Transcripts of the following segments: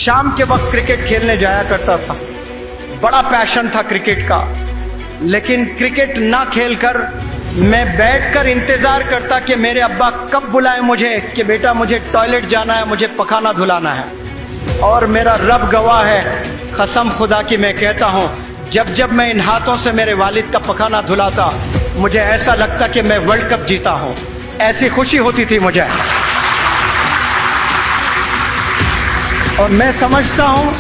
शाम के वक्त क्रिकेट खेलने जाया करता था, बड़ा पैशन था क्रिकेट का। लेकिन क्रिकेट ना खेलकर मैं बैठकर इंतजार करता कि मेरे अब्बा कब बुलाए मुझे कि बेटा मुझे टॉयलेट जाना है, मुझे पखाना धुलाना है। और मेरा रब गवाह है, कसम खुदा की मैं कहता हूँ, जब जब मैं इन हाथों से मेरे वालिद का पखाना धुलाता मुझे ऐसा लगता कि मैं वर्ल्ड कप जीता हूँ, ऐसी खुशी होती थी मुझे। और मैं समझता हूँ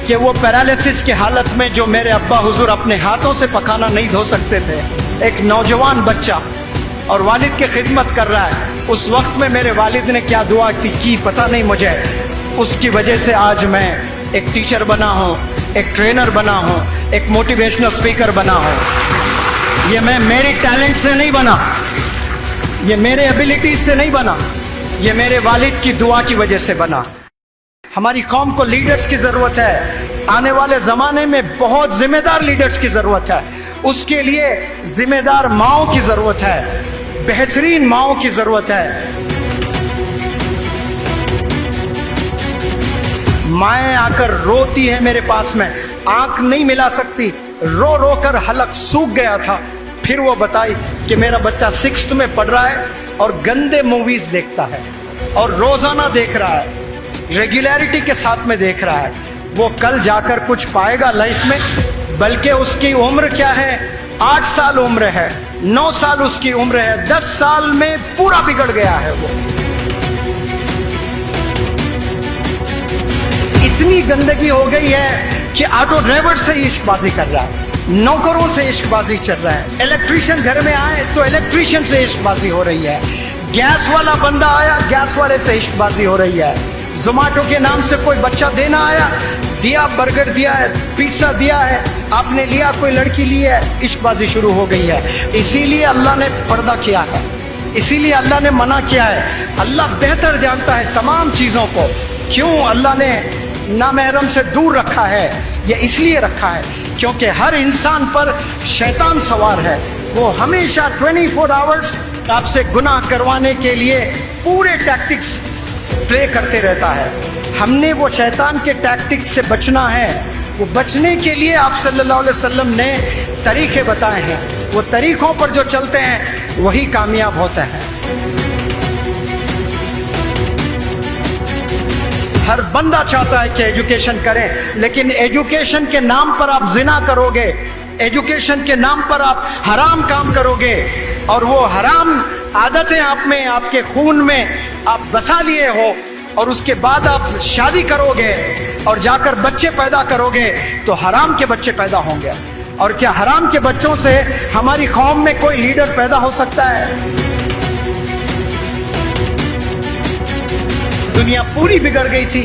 कि वो पैरालिसिस की हालत में जो मेरे अब्बा हुजूर अपने हाथों से पखाना नहीं धो सकते थे, एक नौजवान बच्चा और वालिद की खिदमत कर रहा है, उस वक्त में मेरे वालिद ने क्या दुआ की पता नहीं मुझे। उसकी वजह से आज मैं एक टीचर बना हूँ, एक ट्रेनर बना हूँ, एक मोटिवेशनल स्पीकर बना हूँ। ये मैं मेरे टैलेंट से नहीं बना, ये मेरे एबिलिटीज से नहीं बना, ये मेरे वालिद की दुआ की वजह से बना। हमारी कौम को लीडर्स की जरूरत है, आने वाले जमाने में बहुत जिम्मेदार लीडर्स की जरूरत है। उसके लिए जिम्मेदार माओं की जरूरत है, बेहतरीन माओं की जरूरत है। माएँ आकर रोती है मेरे पास में, आंख नहीं मिला सकती, रो रो कर हलक सूख गया था। फिर वो बताई कि मेरा बच्चा 6th में पढ़ रहा है और गंदे मूवीज देखता है और रोजाना देख रहा है, रेगुलरिटी के साथ में देख रहा है। वो कल जाकर कुछ पाएगा लाइफ में, बल्कि उसकी उम्र क्या है, 8 साल उम्र है, 9 साल उसकी उम्र है, 10 साल में पूरा बिगड़ गया है। वो इतनी गंदगी हो गई है कि ऑटो ड्राइवर से इश्कबाजी कर रहा है, नौकरों से इश्कबाजी चल रहा है, इलेक्ट्रीशियन घर में आए तो इलेक्ट्रीशियन से इश्कबाजी हो रही है, गैस वाला बंदा आया गैस वाले से इश्कबाजी हो रही है, जोमेटो के नाम से कोई बच्चा देना आया, दिया बर्गर दिया है, पिज्जा दिया है, आपने लिया, कोई लड़की ली है, इश्कबाजी शुरू हो गई है। इसीलिए अल्लाह ने पर्दा किया है, इसीलिए अल्लाह ने मना किया है। अल्लाह बेहतर जानता है तमाम चीज़ों को। क्यों अल्लाह ने नामहरम से दूर रखा है? ये इसलिए रखा है क्योंकि हर इंसान पर शैतान सवार है। वो हमेशा 24 आवर्स आपसे गुनाह करवाने के लिए पूरे टैक्टिक्स प्ले करते रहता है। हमने वो शैतान के टैक्टिक्स से बचना है। वो बचने के लिए आप सल्लल्लाहु अलैहि वसल्लम ने तरीके बताए हैं। वो तरीकों पर जो चलते हैं वही कामयाब होते हैं। हर बंदा चाहता है कि एजुकेशन करें, लेकिन एजुकेशन के नाम पर आप जिना करोगे, एजुकेशन के नाम पर आप हराम काम करोगे और वो हराम आदतें आप में, आपके खून में आप बसा लिए हो और उसके बाद आप शादी करोगे और जाकर बच्चे पैदा करोगे तो हराम के बच्चे पैदा होंगे। और क्या हराम के बच्चों से हमारी कौम में कोई लीडर पैदा हो सकता है? दुनिया पूरी बिगड़ गई थी,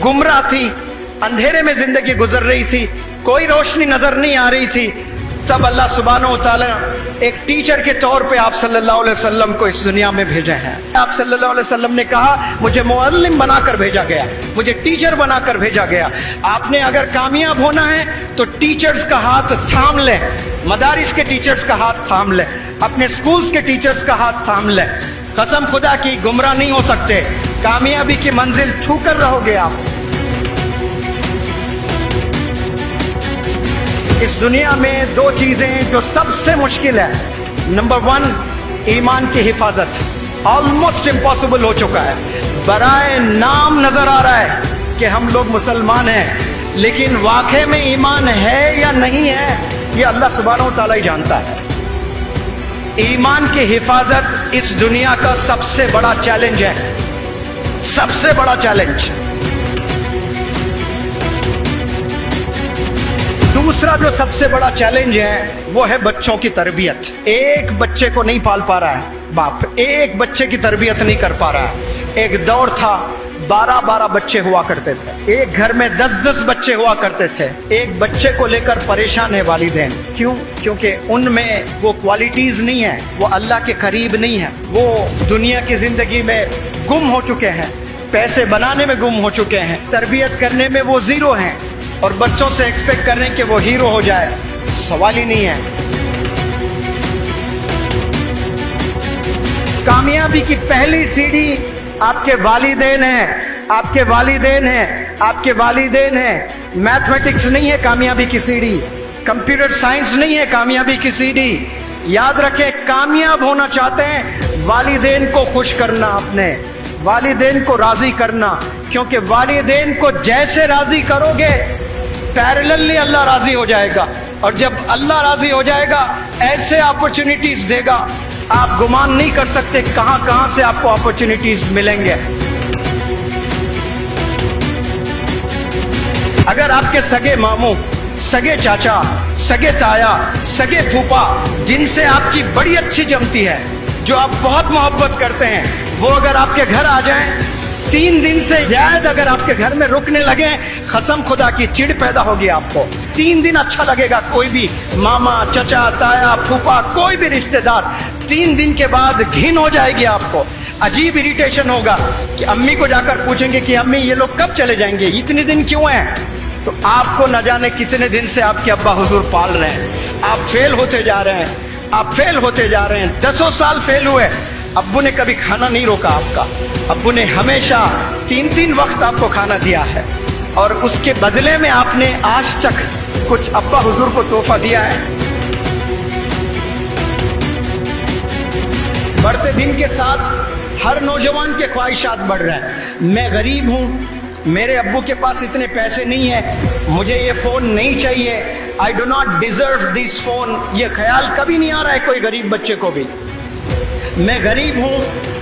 गुमराह थी, अंधेरे में जिंदगी गुजर रही थी, कोई रोशनी नजर नहीं आ रही थी। तब अल्लाह सुब्हानहू व तआला एक टीचर के तौर पे आप सल्लल्लाहु अलैहि वसल्लम को इस दुनिया में भेजे हैं। आप सल्लल्लाहु अलैहि वसल्लम ने कहा मुझे मुअल्लिम बनाकर भेजा गया, मुझे टीचर बनाकर भेजा गया। आपने अगर कामयाब होना है तो टीचर्स का हाथ थाम लें, मदारिस के टीचर्स का हाथ थाम लें, अपने स्कूल्स के टीचर्स का हाथ थाम लें। कसम खुदा की गुमराह नहीं हो सकते, कामयाबी की मंजिल छूकर रहोगे आप। इस दुनिया में 2 चीजें जो सबसे मुश्किल है। नंबर 1 ईमान की हिफाजत, ऑलमोस्ट इम्पॉसिबल हो चुका है। बराए नाम नजर आ रहा है कि हम लोग मुसलमान हैं, लेकिन वाकई में ईमान है या नहीं है ये अल्लाह सुब्हानहू व तआला ही जानता है। ईमान की हिफाजत इस दुनिया का सबसे बड़ा चैलेंज है, सबसे बड़ा चैलेंज। दूसरा जो सबसे बड़ा चैलेंज है वो है बच्चों की तरबियत। एक बच्चे को नहीं पाल पा रहा है बाप, एक बच्चे की तरबियत नहीं कर पा रहा है। एक दौर था 12-12 बच्चे हुआ करते थे, एक घर में 10-10 बच्चे हुआ करते थे। एक बच्चे को लेकर परेशान है वालिदैन। क्यों? क्योंकि उनमें वो क्वालिटीज नहीं है, वो अल्लाह के करीब नहीं है, वो दुनिया की जिंदगी में गुम हो चुके हैं, पैसे बनाने में गुम हो चुके हैं, तरबियत करने में वो जीरो हैं। और बच्चों से एक्सपेक्ट करने कि वो हीरो हो जाए, सवाल ही नहीं है। कामयाबी की पहली सीढ़ी आपके वालिदैन हैं, आपके वालिदैन हैं, आपके वालिदैन हैं। मैथमेटिक्स नहीं है कामयाबी की सीढ़ी, कंप्यूटर साइंस नहीं है कामयाबी की सीढ़ी। याद रखें, कामयाब होना चाहते हैं, वालिदैन को खुश करना, अपने वालिदैन को राजी करना, क्योंकि वालिदैन को जैसे राजी करोगे पैरेलली अल्लाह राजी हो जाएगा, और जब अल्लाह राजी हो जाएगा ऐसे अपॉर्चुनिटीज देगा, आप गुमान नहीं कर सकते कहां कहां से आपको अपॉर्चुनिटीज मिलेंगे। अगर आपके सगे मामू, सगे चाचा, सगे ताया, सगे फूफा, जिनसे आपकी बड़ी अच्छी जमती है, जो आप बहुत मोहब्बत करते हैं, वो अगर आपके घर आ जाएं, 3 दिन से ज्यादा अगर आपके घर में रुकने लगे, कसम खुदा की चिढ़ पैदा होगी आपको। 3 दिन अच्छा लगेगा, कोई भी मामा, चचा, ताया, फूफा, कोई भी रिश्तेदार, 3 दिन के बाद घिन हो जाएगी आपको, अजीब इरिटेशन होगा कि अम्मी को जाकर पूछेंगे कि अम्मी ये लोग कब चले जाएंगे, इतने दिन क्यों हैं? तो आपको न जाने कितने दिन से आपके अब्बा हुजूर पाल रहे हैं, आप फेल होते जा रहे हैं, आप फेल होते जा रहे हैं। 10 साल फेल हुए, अब्बू ने कभी खाना नहीं रोका आपका, अब्बू ने हमेशा 3-3 वक्त आपको खाना दिया है, और उसके बदले में आपने आज तक कुछ अब्बा हुजूर को तोहफा दिया है? बढ़ते दिन के साथ हर नौजवान के ख्वाहिशात बढ़ रहे हैं। मैं गरीब हूँ, मेरे अब्बू के पास इतने पैसे नहीं है, मुझे ये फोन नहीं चाहिए, I do not deserve this phone. ये ख्याल कभी नहीं आ रहा है कोई गरीब बच्चे को भी। मैं गरीब हूँ,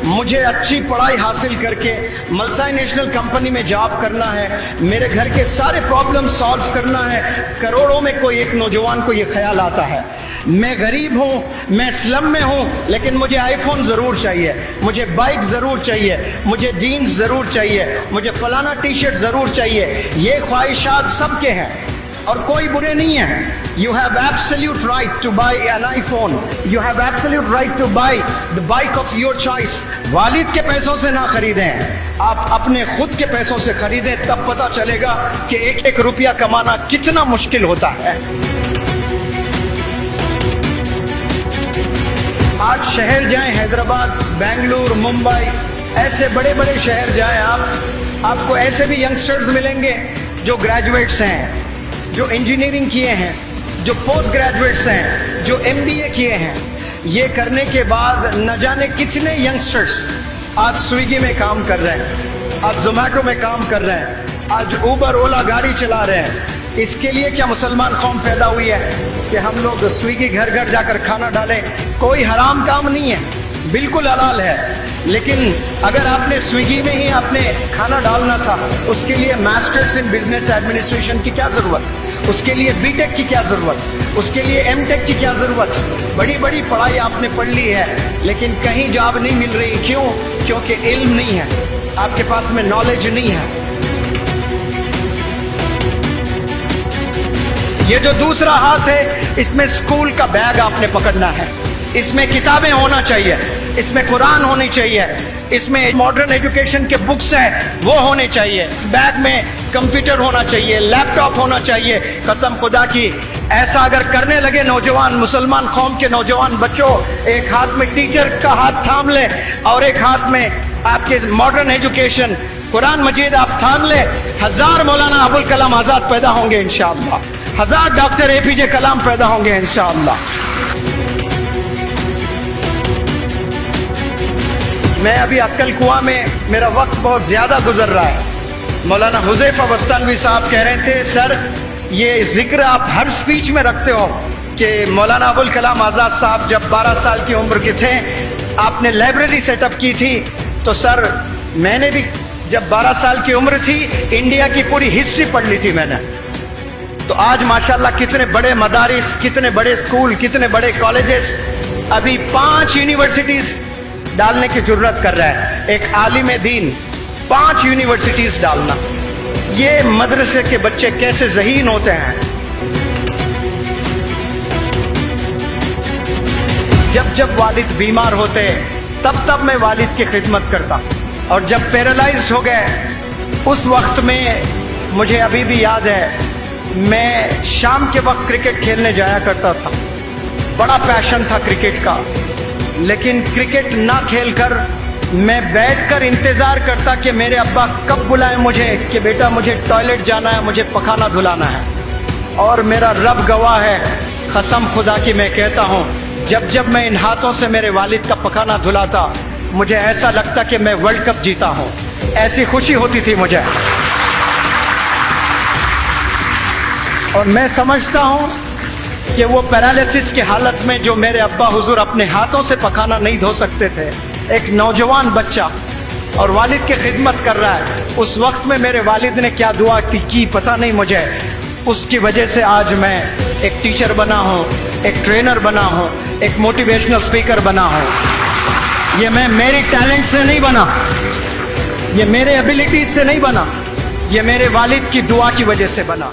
मुझे अच्छी पढ़ाई हासिल करके मल्टीनेशनल कंपनी में जॉब करना है, मेरे घर के सारे प्रॉब्लम सॉल्व करना है। करोड़ों में कोई एक नौजवान को ये ख्याल आता है। मैं गरीब हूँ, मैं स्लम में हूँ, लेकिन मुझे आईफोन ज़रूर चाहिए, मुझे बाइक ज़रूर चाहिए, मुझे जीन्स ज़रूर चाहिए, मुझे फलाना टी शर्ट ज़रूर चाहिए। ये ख्वाहिशात सबके हैं और कोई बुरे नहीं है। You have absolute right to buy an iPhone. You have absolute right to buy the bike of your choice. वालिद के पैसों से ना खरीदें, आप अपने खुद के पैसों से खरीदें, तब पता चलेगा कि एक एक रुपया कमाना कितना मुश्किल होता है। आज शहर जाएं, हैदराबाद, बेंगलुरु, मुंबई, ऐसे बड़े बड़े शहर जाएं आपको ऐसे भी यंगस्टर्स मिलेंगे जो ग्रेजुएट्स हैं, जो इंजीनियरिंग किए हैं, जो पोस्ट ग्रेजुएट्स हैं, जो MBA किए हैं। ये करने के बाद न जाने कितने यंगस्टर्स आज स्विगी में काम कर रहे हैं, आज जोमेटो में काम कर रहे हैं, आज उबर ओला गाड़ी चला रहे हैं। इसके लिए क्या मुसलमान कौम पैदा हुई है कि हम लोग स्विगी घर घर जाकर खाना डालें? कोई हराम काम नहीं है, बिल्कुल हलाल है। लेकिन अगर आपने स्विगी में ही आपने खाना डालना था, उसके लिए मास्टर्स इन बिजनेस एडमिनिस्ट्रेशन की क्या ज़रूरत, उसके लिए बीटेक की क्या ज़रूरत, उसके लिए एमटेक की क्या ज़रूरत? बड़ी बड़ी पढ़ाई आपने पढ़ ली है, लेकिन कहीं जॉब नहीं मिल रही। क्यों? क्योंकि इल्म नहीं है, आपके पास में नॉलेज नहीं है। ये जो दूसरा हाथ है, इसमें स्कूल का बैग आपने पकड़ना है, इसमें किताबें होना चाहिए, इसमें कुरान होनी चाहिए, इसमें मॉडर्न एजुकेशन के बुक्स हैं वो होने चाहिए, इस बैग में कंप्यूटर होना चाहिए, लैपटॉप होना चाहिए। कसम खुदा की, ऐसा अगर करने लगे नौजवान, मुसलमान कौम के नौजवान बच्चों, एक हाथ में टीचर का हाथ थाम ले और एक हाथ में आपके मॉडर्न एजुकेशन कुरान मजीद आप थाम ले, 1000 मौलाना अबुल कलाम आज़ाद पैदा होंगे इंशाअल्लाह, 1000 डॉक्टर APJ कलाम पैदा होंगे इंशाअल्लाह। मैं अभी अक्कल कुआं में, मेरा वक्त बहुत ज़्यादा गुजर रहा है। मौलाना हुज़ैफ़ा बस्तानवी साहब कह रहे थे, सर ये जिक्र आप हर स्पीच में रखते हो कि मौलाना अबुल कलाम आज़ाद साहब जब 12 साल की उम्र के थे आपने लाइब्रेरी सेटअप की थी। तो सर मैंने भी जब 12 साल की उम्र थी इंडिया की पूरी हिस्ट्री पढ़ ली थी मैंने। तो आज माशाल्लाह कितने बड़े मदारिस, कितने बड़े स्कूल, कितने बड़े कॉलेजेस, अभी 5 यूनिवर्सिटीज़ डालने की जरूरत कर रहा है। एक आलिम दीन 5 यूनिवर्सिटीज डालना, ये मदरसे के बच्चे कैसे ज़हीन होते हैं। जब जब वालिद बीमार होते तब तब मैं वालिद की खिदमत करता, और जब पैरालाइज्ड हो गए उस वक्त में मुझे अभी भी याद है, मैं शाम के वक्त क्रिकेट खेलने जाया करता था, बड़ा पैशन था क्रिकेट का। लेकिन क्रिकेट ना खेलकर मैं बैठकर इंतजार करता कि मेरे अब्बा कब बुलाए मुझे कि बेटा मुझे टॉयलेट जाना है, मुझे पखाना धुलाना है। और मेरा रब गवाह है, कसम खुदा की मैं कहता हूँ, जब जब मैं इन हाथों से मेरे वालिद का पखाना धुलाता, मुझे ऐसा लगता कि मैं वर्ल्ड कप जीता हूँ। ऐसी खुशी होती थी मुझे। और मैं समझता हूँ कि वो पैरालिसिस की हालत में जो मेरे अब्बा हुजूर अपने हाथों से पखाना नहीं धो सकते थे, एक नौजवान बच्चा और वालिद की खिदमत कर रहा है, उस वक्त में मेरे वालिद ने क्या दुआ की पता नहीं मुझे। उसकी वजह से आज मैं एक टीचर बना हूँ, एक ट्रेनर बना हूँ, एक मोटिवेशनल स्पीकर बना हूँ। ये मैं मेरे टैलेंट से नहीं बना, ये मेरे एबिलिटीज से नहीं बना, ये मेरे वालिद की दुआ की वजह से बना।